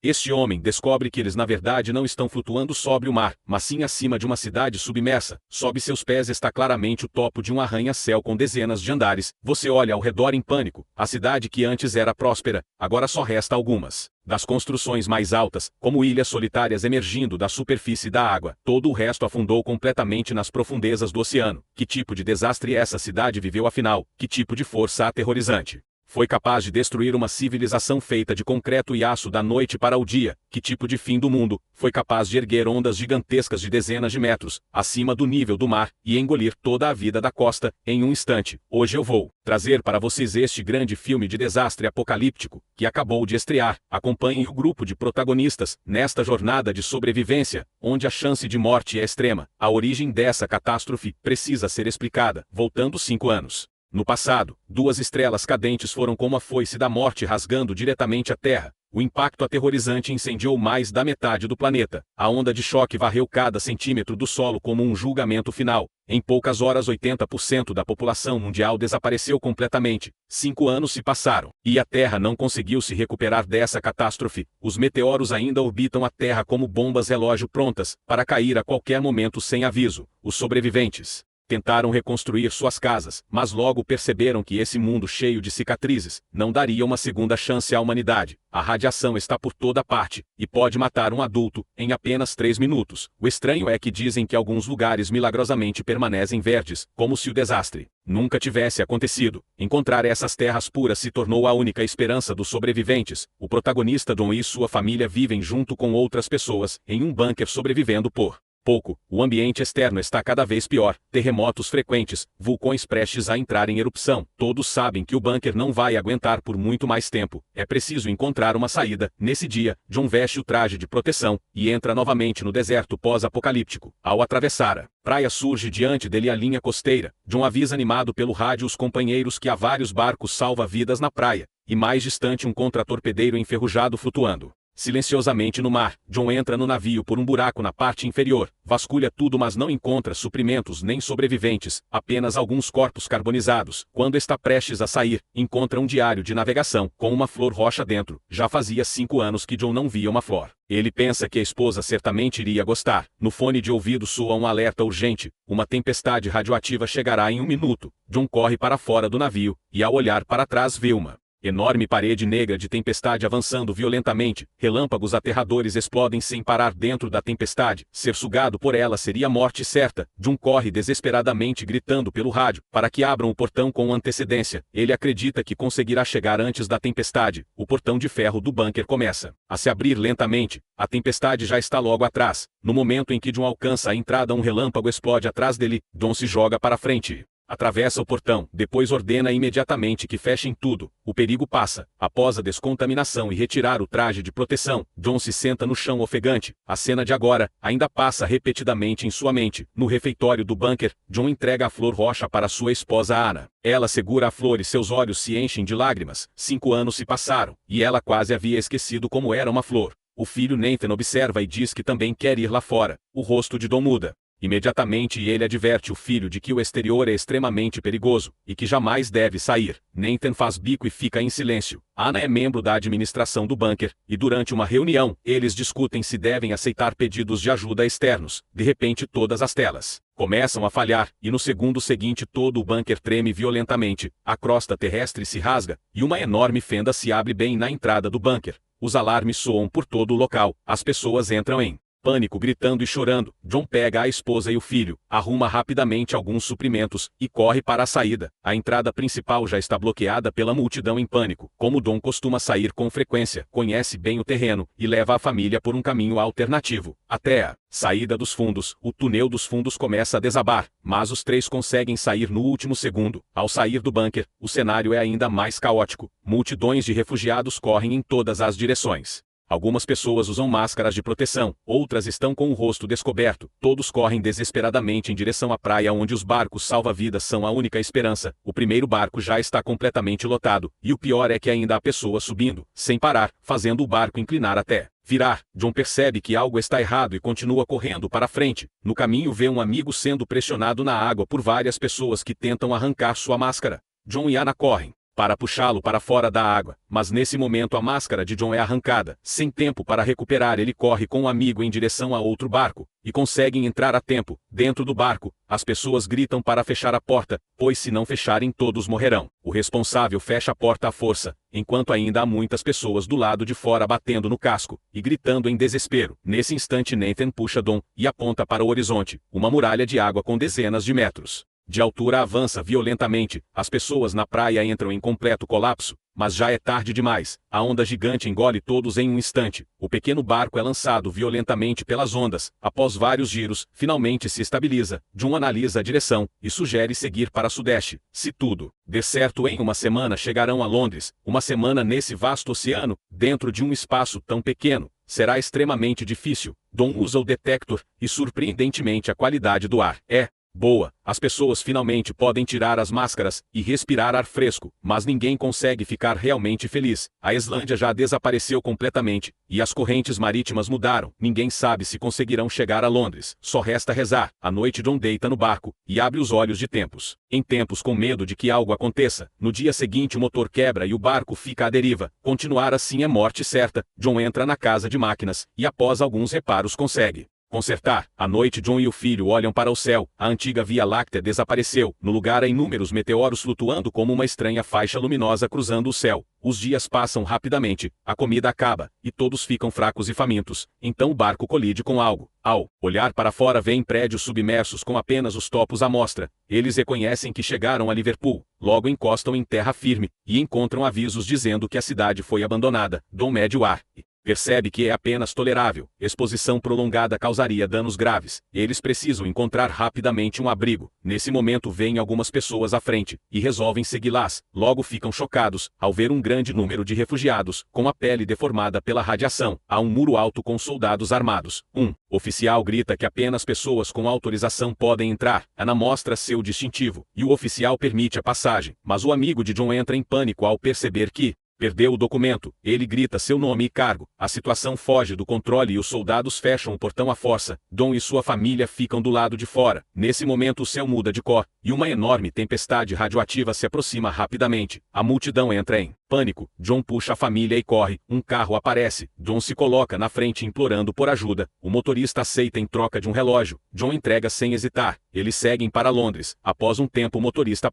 Este homem descobre que eles na verdade não estão flutuando sobre o mar, mas sim acima de uma cidade submersa. Sob seus pés está claramente o topo de um arranha-céu com dezenas de andares. Você olha ao redor em pânico. A cidade que antes era próspera, agora só resta algumas das construções mais altas, como ilhas solitárias emergindo da superfície da água. Todo o resto afundou completamente nas profundezas do oceano. Que tipo de desastre essa cidade viveu afinal? Que tipo de força aterrorizante foi capaz de destruir uma civilização feita de concreto e aço da noite para o dia? Que tipo de fim do mundo foi capaz de erguer ondas gigantescas de dezenas de metros acima do nível do mar e engolir toda a vida da costa em um instante? Hoje eu vou trazer para vocês este grande filme de desastre apocalíptico que acabou de estrear. Acompanhem o grupo de protagonistas nesta jornada de sobrevivência, onde a chance de morte é extrema. A origem dessa catástrofe precisa ser explicada. Voltando 5 anos no passado, 2 estrelas cadentes foram como a foice da morte rasgando diretamente a Terra. O impacto aterrorizante incendiou mais da metade do planeta. A onda de choque varreu cada centímetro do solo como um julgamento final. Em poucas horas 80% da população mundial desapareceu completamente. 5 anos se passaram, e a Terra não conseguiu se recuperar dessa catástrofe. Os meteoros ainda orbitam a Terra como bombas relógio prontas para cair a qualquer momento sem aviso. Os sobreviventes tentaram reconstruir suas casas, mas logo perceberam que esse mundo cheio de cicatrizes não daria uma segunda chance à humanidade. A radiação está por toda parte, e pode matar um adulto em apenas 3 minutos. O estranho é que dizem que alguns lugares milagrosamente permanecem verdes, como se o desastre nunca tivesse acontecido. Encontrar essas terras puras se tornou a única esperança dos sobreviventes. O protagonista John e sua família vivem junto com outras pessoas em um bunker sobrevivendo por pouco. O ambiente externo está cada vez pior, terremotos frequentes, vulcões prestes a entrar em erupção. Todos sabem que o bunker não vai aguentar por muito mais tempo. É preciso encontrar uma saída. Nesse dia, John veste o traje de proteção e entra novamente no deserto pós-apocalíptico. Ao atravessar a praia surge diante dele a linha costeira. John avisa animado pelo rádio os companheiros que há vários barcos salva-vidas na praia, e mais distante um contratorpedeiro enferrujado flutuando silenciosamente no mar. John entra no navio por um buraco na parte inferior, vasculha tudo mas não encontra suprimentos nem sobreviventes, apenas alguns corpos carbonizados. Quando está prestes a sair, encontra um diário de navegação com uma flor roxa dentro. Já fazia 5 anos que John não via uma flor. Ele pensa que a esposa certamente iria gostar. No fone de ouvido soa um alerta urgente. Uma tempestade radioativa chegará em 1 minuto. John corre para fora do navio, e ao olhar para trás vê uma enorme parede negra de tempestade avançando violentamente. Relâmpagos aterradores explodem sem parar dentro da tempestade. Ser sugado por ela seria a morte certa. John corre desesperadamente gritando pelo rádio para que abram o portão com antecedência. Ele acredita que conseguirá chegar antes da tempestade. O portão de ferro do bunker começa a se abrir lentamente. A tempestade já está logo atrás. No momento em que John alcança a entrada, um relâmpago explode atrás dele. John se joga para frente. Atravessa o portão, depois ordena imediatamente que fechem tudo. O perigo passa. Após a descontaminação e retirar o traje de proteção, John se senta no chão ofegante. A cena de agora ainda passa repetidamente em sua mente. No refeitório do bunker, John entrega a flor roxa para sua esposa Anna. Ela segura a flor e seus olhos se enchem de lágrimas. 5 anos se passaram, e ela quase havia esquecido como era uma flor. O filho Nathan observa e diz que também quer ir lá fora. O rosto de John muda. Imediatamente ele adverte o filho de que o exterior é extremamente perigoso, e que jamais deve sair. Nathan faz bico e fica em silêncio. Anna é membro da administração do bunker, e durante uma reunião, eles discutem se devem aceitar pedidos de ajuda externos. De repente todas as telas começam a falhar, e no segundo seguinte todo o bunker treme violentamente. A crosta terrestre se rasga, e uma enorme fenda se abre bem na entrada do bunker. Os alarmes soam por todo o local. As pessoas entram em pânico, gritando e chorando. John pega a esposa e o filho, arruma rapidamente alguns suprimentos e corre para a saída. A entrada principal já está bloqueada pela multidão em pânico. Como John costuma sair com frequência, conhece bem o terreno e leva a família por um caminho alternativo até a saída dos fundos. O túnel dos fundos começa a desabar, mas os 3 conseguem sair no último segundo. Ao sair do bunker, o cenário é ainda mais caótico. Multidões de refugiados correm em todas as direções. Algumas pessoas usam máscaras de proteção, outras estão com o rosto descoberto. Todos correm desesperadamente em direção à praia onde os barcos salva-vidas são a única esperança. O primeiro barco já está completamente lotado, e o pior é que ainda há pessoas subindo, sem parar, fazendo o barco inclinar até virar. John percebe que algo está errado e continua correndo para frente. No caminho vê um amigo sendo pressionado na água por várias pessoas que tentam arrancar sua máscara. John e Anna correm para puxá-lo para fora da água, mas nesse momento a máscara de John é arrancada. Sem tempo para recuperar, ele corre com o amigo em direção a outro barco, e conseguem entrar a tempo. Dentro do barco, as pessoas gritam para fechar a porta, pois se não fecharem todos morrerão. O responsável fecha a porta à força, enquanto ainda há muitas pessoas do lado de fora batendo no casco, e gritando em desespero. Nesse instante Nathan puxa Dom, e aponta para o horizonte, uma muralha de água com dezenas de metros de altura avança violentamente, as pessoas na praia entram em completo colapso, mas já é tarde demais, a onda gigante engole todos em um instante, o pequeno barco é lançado violentamente pelas ondas, após vários giros, finalmente se estabiliza, John analisa a direção, e sugere seguir para sudeste. Se tudo der certo em uma semana chegarão a Londres. Uma semana nesse vasto oceano, dentro de um espaço tão pequeno, será extremamente difícil. Dom usa o detector, e surpreendentemente a qualidade do ar é boa. As pessoas finalmente podem tirar as máscaras e respirar ar fresco, mas ninguém consegue ficar realmente feliz. A Islândia já desapareceu completamente, e as correntes marítimas mudaram. Ninguém sabe se conseguirão chegar a Londres. Só resta rezar. À noite John deita no barco, e abre os olhos de tempos em tempos com medo de que algo aconteça. No dia seguinte o motor quebra e o barco fica à deriva. Continuar assim é morte certa. John entra na casa de máquinas, e após alguns reparos consegue consertar. À noite John e o filho olham para o céu, a antiga Via Láctea desapareceu, no lugar há inúmeros meteoros flutuando como uma estranha faixa luminosa cruzando o céu. Os dias passam rapidamente, a comida acaba, e todos ficam fracos e famintos. Então o barco colide com algo. Ao olhar para fora veem prédios submersos com apenas os topos à mostra. Eles reconhecem que chegaram a Liverpool, logo encostam em terra firme, e encontram avisos dizendo que a cidade foi abandonada. Dom mede o ar e percebe que é apenas tolerável. Exposição prolongada causaria danos graves. Eles precisam encontrar rapidamente um abrigo. Nesse momento veem algumas pessoas à frente, e resolvem segui-las. Logo ficam chocados, ao ver um grande número de refugiados, com a pele deformada pela radiação. Há um muro alto com soldados armados. Um oficial grita que apenas pessoas com autorização podem entrar. Ana mostra seu distintivo, e o oficial permite a passagem. Mas o amigo de John entra em pânico ao perceber que perdeu o documento. Ele grita seu nome e cargo. A situação foge do controle e os soldados fecham o portão à força. Dom e sua família ficam do lado de fora. Nesse momento o céu muda de cor, e uma enorme tempestade radioativa se aproxima rapidamente. A multidão entra em pânico. John puxa a família e corre. Um carro aparece. John se coloca na frente implorando por ajuda. O motorista aceita em troca de um relógio. John entrega sem hesitar. Eles seguem para Londres. Após um tempo o motorista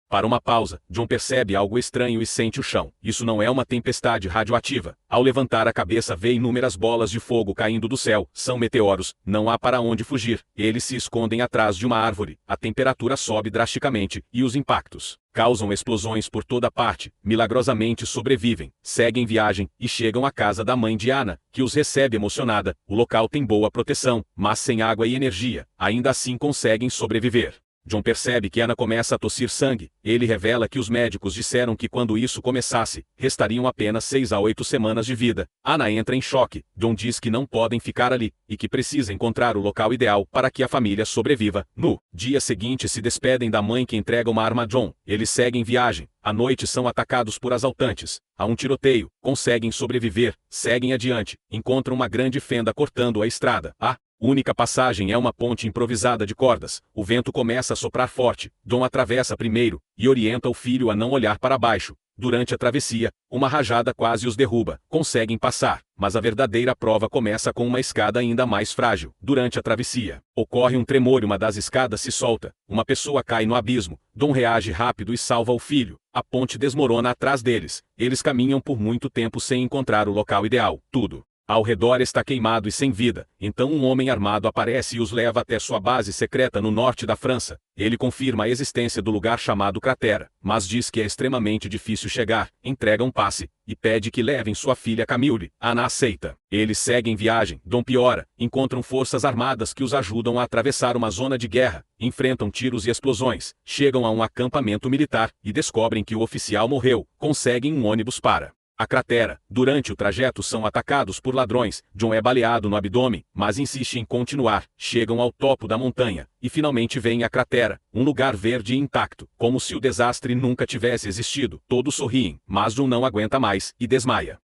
para uma pausa, John percebe algo estranho e sente o chão. Isso não é uma tempestade radioativa. Ao levantar a cabeça vê inúmeras bolas de fogo caindo do céu. São meteoros. Não há para onde fugir. Eles se escondem atrás de uma árvore. A temperatura sobe drasticamente, e os impactos causam explosões por toda parte. Milagrosamente sobrevivem. Seguem viagem, e chegam à casa da mãe de Anna, que os recebe emocionada. O local tem boa proteção, mas sem água e energia. Ainda assim conseguem sobreviver. John percebe que Anna começa a tossir sangue. Ele revela que os médicos disseram que quando isso começasse, restariam apenas 6 a 8 semanas de vida. Anna entra em choque. John diz que não podem ficar ali, e que precisa encontrar o local ideal para que a família sobreviva. No dia seguinte se despedem da mãe que entrega uma arma a John. Eles seguem viagem. À noite são atacados por assaltantes. Há um tiroteio. Conseguem sobreviver. Seguem adiante. Encontram uma grande fenda cortando a estrada. A única passagem é uma ponte improvisada de cordas. O vento começa a soprar forte. John atravessa primeiro, e orienta o filho a não olhar para baixo. Durante a travessia, uma rajada quase os derruba. Conseguem passar, mas a verdadeira prova começa com uma escada ainda mais frágil. Durante a travessia, ocorre um tremor e uma das escadas se solta. Uma pessoa cai no abismo. Dom reage rápido e salva o filho. A ponte desmorona atrás deles. Eles caminham por muito tempo sem encontrar o local ideal. Tudo ao redor está queimado e sem vida. Então um homem armado aparece e os leva até sua base secreta no norte da França. Ele confirma a existência do lugar chamado Cratera, mas diz que é extremamente difícil chegar. Entrega um passe, e pede que levem sua filha Camille. Anna aceita. Eles seguem viagem. Dom piora. Encontram forças armadas que os ajudam a atravessar uma zona de guerra. Enfrentam tiros e explosões. Chegam a um acampamento militar, e descobrem que o oficial morreu. Conseguem um ônibus para a Cratera. Durante o trajeto são atacados por ladrões. John é baleado no abdômen, mas insiste em continuar. Chegam ao topo da montanha, e finalmente veem a Cratera, um lugar verde e intacto, como se o desastre nunca tivesse existido. Todos sorriem, mas John não aguenta mais, e desmaia.